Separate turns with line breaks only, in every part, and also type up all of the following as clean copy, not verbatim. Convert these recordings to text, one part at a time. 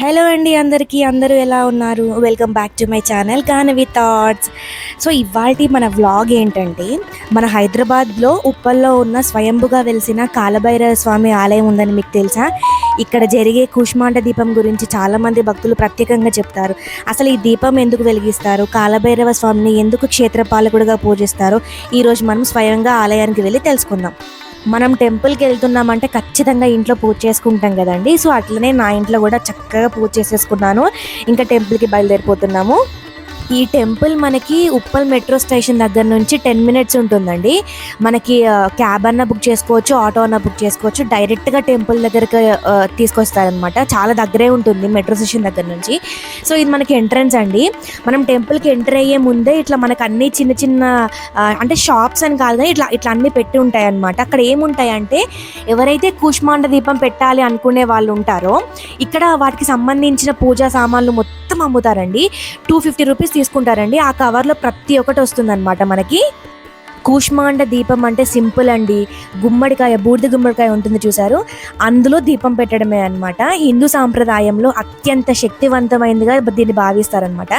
Hello అండి అందరికీ. అందరూ ఎలా ఉన్నారు? Welcome back to my channel గానవి thoughts. So ఇవాల్టి మన వ్లాగ్ ఏంటంటే, మన హైదరాబాద్లో ఉప్పల్లో ఉన్న స్వయంభుగా వెలిసిన కాలభైరవ స్వామి ఆలయం ఉందని మీకు తెలుసా? ఇక్కడ జరిగే కూష్మాండ దీపం గురించి చాలామంది భక్తులు ప్రత్యేకంగా చెప్తారు. అసలు ఈ దీపం ఎందుకు వెలిగిస్తారు, కాలభైరవ స్వామిని ఎందుకు క్షేత్రపాలకుడిగా పూజిస్తారు, ఈరోజు మనం స్వయంగా ఆలయానికి వెళ్ళి తెలుసుకుందాం. మనం టెంపుల్కి వెళ్తున్నామంటే ఖచ్చితంగా ఇంట్లో పూజ చేసుకుంటాం కదండి. సో అట్లనే నా ఇంట్లో కూడా చక్కగా పూజ చేసేసుకున్నాను. ఇంకా టెంపుల్కి బయలుదేరిపోతున్నాము. ఈ టెంపుల్ మనకి ఉప్పల్ మెట్రో స్టేషన్ దగ్గర నుంచి 10 minutes ఉంటుందండి. మనకి క్యాబ్ అన్న బుక్ చేసుకోవచ్చు, ఆటో అన్న బుక్ చేసుకోవచ్చు. డైరెక్ట్గా టెంపుల్ దగ్గరికి తీసుకొస్తారనమాట. చాలా దగ్గరే ఉంటుంది మెట్రో స్టేషన్ దగ్గర నుంచి. సో ఇది మనకి ఎంట్రన్స్ అండి. మనం టెంపుల్కి ఎంటర్ అయ్యే ముందే ఇట్లా మనకు అన్ని చిన్న చిన్న అంటే షాప్స్ అని కాదు కానీ ఇట్లా ఇట్లా అన్నీ పెట్టి ఉంటాయి అనమాట. అక్కడ ఏముంటాయంటే, ఎవరైతే కూష్మాండ దీపం పెట్టాలి అనుకునే వాళ్ళు ఉంటారో ఇక్కడ వాటికి సంబంధించిన పూజా సామాన్లు మొత్తం అమ్ముతారండి. 250 రూపీస్ తీసుకుంటారండి. ఆ కవర్లో ప్రతి ఒక్కటి వస్తుందన్నమాట మనకి. కూష్మాండ దీపం అంటే సింపుల్ అండి. గుమ్మడికాయ, బూడిద గుమ్మడికాయ ఉంటుంది చూసారు, అందులో దీపం పెట్టడమే అనమాట. హిందూ సాంప్రదాయంలో అత్యంత శక్తివంతమైనదిగా దీన్ని భావిస్తారనమాట.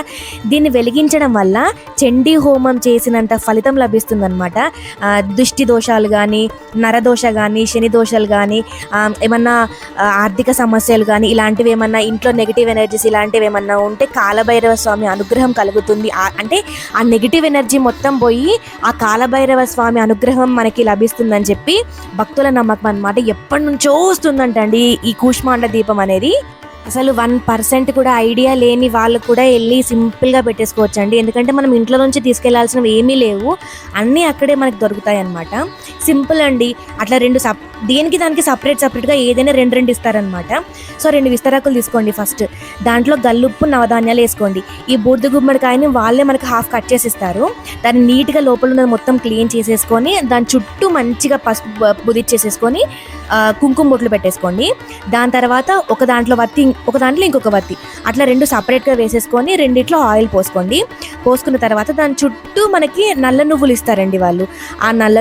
దీన్ని వెలిగించడం వల్ల చండీ హోమం చేసినంత ఫలితం లభిస్తుందన్నమాట. దృష్టి దోషాలు కానీ, నరదోష కానీ, శని దోషాలు కానీ, ఏమన్నా ఆర్థిక సమస్యలు కానీ, ఇలాంటివి ఏమన్నా ఇంట్లో నెగిటివ్ ఎనర్జీస్ ఇలాంటివి ఏమన్నా ఉంటే కాలభైరవ స్వామి అనుగ్రహం కలుగుతుంది. అంటే ఆ నెగిటివ్ ఎనర్జీ మొత్తం పోయి ఆ కాలభైరవ స్వామి అనుగ్రహం మనకి లభిస్తుందని చెప్పి భక్తుల నమ్మకం అన్నమాట. ఎప్పటి నుంచో వస్తుందంటండి ఈ కూష్మాండ దీపం అనేది. అసలు 1% కూడా ఐడియా లేని వాళ్ళు కూడా వెళ్ళి సింపుల్గా పెట్టేసుకోవచ్చండి. ఎందుకంటే మనం ఇంట్లో నుంచి తీసుకెళ్లాల్సినవి ఏమీ లేవు, అన్నీ అక్కడే మనకి దొరుకుతాయి అన్నమాట. సింపుల్ అండి. అట్లా దేనికి దానికి సపరేట్గా ఏదైనా రెండు ఇస్తారనమాట. సో 2 విస్తరాకులు తీసుకోండి. ఫస్ట్ దాంట్లో గల్లుప్పు, నవధాన్యాలు వేసుకోండి. ఈ బూడిద గుమ్మడికాయని వాళ్ళే మనకి హాఫ్ కట్ చేసి ఇస్తారు. దాన్ని నీట్గా లోపల ఉన్నది మొత్తం క్లీన్ చేసేసుకొని దాని చుట్టూ మంచిగా పసుపు బుదిచ్చేసేసుకొని కుంకుమ బొట్లు పెట్టేసుకోండి. దాని తర్వాత ఒక దాంట్లో ఇంకొక వత్తి, అట్లా 2 సపరేట్గా వేసేసుకొని రెండిట్లో ఆయిల్ పోసుకోండి. పోసుకున్న తర్వాత దాని చుట్టూ మనకి నల్ల నువ్వులు ఇస్తారండి వాళ్ళు. ఆ నల్ల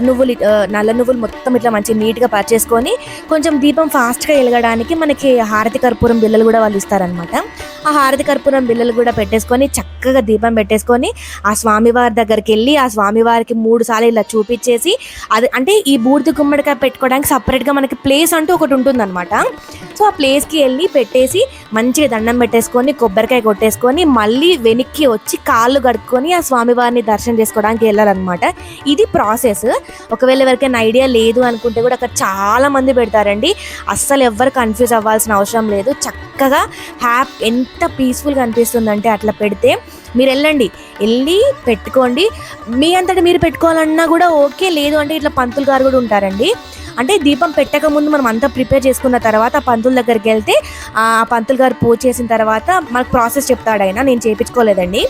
నువ్వులు మొత్తం ఇట్లా మంచిగా నీట్గా పర్చేసుకొని, కొంచెం దీపం ఫాస్ట్గా వెలగడానికి మనకి హారతి కర్పూరం బిళ్ళలు కూడా వాళ్ళు ఇస్తారనమాట. ఆ హారతి కర్పూరం బిళ్ళలు కూడా పెట్టేసుకొని చక్కగా దీపం పెట్టేసుకొని ఆ స్వామివారి దగ్గరికి వెళ్ళి ఆ స్వామివారికి 3 సార్లు ఇలా చూపించేసి, అది అంటే ఈ బూడిద గుమ్మడికాయ పెట్టుకోవడానికి సపరేట్గా మనకి ప్లేస్ అంటూ ఒకటి ఉంటుందన్నమాట. సో ఆ ప్లేస్కి వెళ్ళి పెట్టేసి మంచిగా దండం పెట్టేసుకొని కొబ్బరికాయ కొట్టేసుకొని మళ్ళీ వెనక్కి వచ్చి కాళ్ళు కడుక్కొని ఆ స్వామివారిని దర్శనం చేసుకోవడానికి వెళ్ళాలన్నమాట. ఇది ప్రాసెస్. ఒకవేళ ఎవరికైనా ఐడియా లేదు అనుకుంటే కూడా అక్కడ చాలా మంది పెడతారండి. అస్సలు ఎవ్వరు కన్ఫ్యూజ్ అవ్వాల్సిన అవసరం లేదు. చక్కగా ఎంత పీస్ఫుల్గా అనిపిస్తుందంటే అట్లా పెడితే మీరు వెళ్ళి పెట్టుకోండి. మీ అంతటా మీరు పెట్టుకోవాలన్నా కూడా ఓకే. లేదు అంటే ఇట్లా పంతులు గారు కూడా ఉంటారండి. అంటే దీపం పెట్టక ముందు మనం అంతా ప్రిపేర్ చేసుకున్న తర్వాత పంతుల దగ్గరికి వెళ్తే ఆ పంతులు గారు పూజ చేసిన తర్వాత మనకు ప్రాసెస్ చెప్తాడు ఆయన. నేను చేయించుకోలేదండి.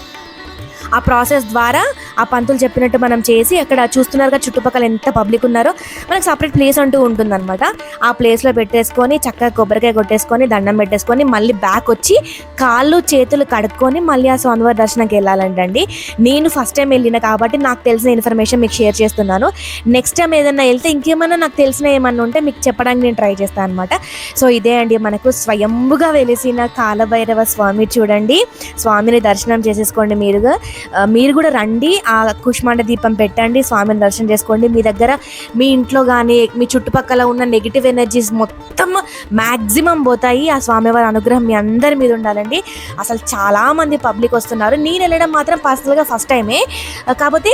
ఆ ప్రాసెస్ ద్వారా ఆ పంతులు చెప్పినట్టు మనం చేసి, అక్కడ చూస్తున్నారుగా చుట్టుపక్కల ఎంత పబ్లిక్ ఉన్నారో, మనకు సపరేట్ ప్లేస్ అంటూ ఉంటుందన్నమాట. ఆ ప్లేస్లో పెట్టేసుకొని చక్కగా కొబ్బరికాయ కొట్టేసుకొని దండం పెట్టేసుకొని మళ్ళీ బ్యాక్ వచ్చి కాళ్ళు చేతులు కడుక్కొని మళ్ళీ ఆ స్వామివారి దర్శనంకి వెళ్ళాలంటండి. నేను ఫస్ట్ టైం వెళ్ళిన కాబట్టి నాకు తెలిసిన ఇన్ఫర్మేషన్ మీకు షేర్ చేస్తున్నాను. నెక్స్ట్ టైం ఏదైనా వెళ్తే ఇంకేమన్నా నాకు తెలిసిన ఏమన్నా ఉంటే మీకు చెప్పడానికి నేను ట్రై చేస్తాను అనమాట. సో ఇదే అండి మనకు స్వయంభుగా వెలిసిన కాలభైరవ స్వామి. చూడండి, స్వామిని దర్శనం చేసేసుకోండి. మీరు కూడా రండి, ఆ కూష్మాండ దీపం పెట్టండి, స్వామిని దర్శనం చేసుకోండి. మీ ఇంట్లో కానీ మీ చుట్టుపక్కల ఉన్న నెగిటివ్ ఎనర్జీస్ మొత్తం మ్యాక్సిమం పోతాయి. ఆ స్వామివారి అనుగ్రహం మీ అందరి మీద ఉండాలండి. అసలు చాలామంది పబ్లిక్ వస్తున్నారు. నేను వెళ్ళడం మాత్రం పర్సనల్గా ఫస్ట్ టైమే, కాకపోతే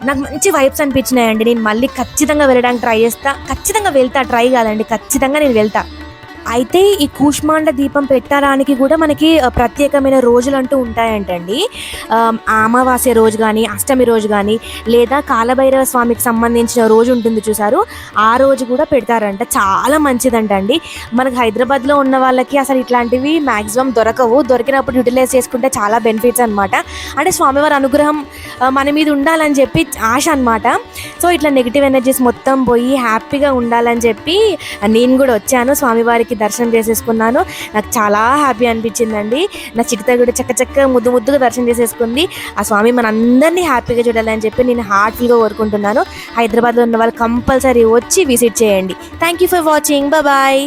నాకు మంచి వైబ్స్ అనిపించినాయండి. నేను మళ్ళీ ఖచ్చితంగా వెళ్ళడానికి ట్రై చేస్తా. ఖచ్చితంగా వెళ్తా, ట్రై కాదండి, ఖచ్చితంగా నేను వెళ్తా. అయితే ఈ కూష్మాండ దీపం పెట్టడానికి కూడా మనకి ప్రత్యేకమైన రోజులు అంటూ ఉంటాయంటండి. అమావాస్య రోజు కానీ, అష్టమి రోజు కానీ, లేదా కాలభైరవ స్వామికి సంబంధించిన రోజు ఉంటుంది చూసారు, ఆ రోజు కూడా పెడతారంట. చాలా మంచిదంటండి. మనకు హైదరాబాద్లో ఉన్న వాళ్ళకి అసలు ఇట్లాంటివి మ్యాక్సిమం దొరకవు. దొరికినప్పుడు యూటిలైజ్ చేసుకుంటే చాలా బెనిఫిట్స్ అనమాట. అంటే స్వామివారి అనుగ్రహం మన మీద ఉండాలని చెప్పి ఆశ అనమాట. సో ఇట్లా నెగిటివ్ ఎనర్జీస్ మొత్తం పోయి హ్యాపీగా ఉండాలని చెప్పి నేను కూడా వచ్చాను. స్వామివారికి దర్శనం చేసేసుకున్నాను. నాకు చాలా హ్యాపీ అనిపించిందండి. నా చికిత కూడా చక్కగా ముద్దుగా దర్శనం చేసేసుకుంది. ఆ స్వామి మన అందరినీ హ్యాపీగా చూడాలని చెప్పి నేను హార్ట్ఫుల్గా కోరుకుంటున్నాను. హైదరాబాద్లో ఉన్న వాళ్ళు కంపల్సరీ వచ్చి విజిట్ చేయండి. Thank you for watching. Bye.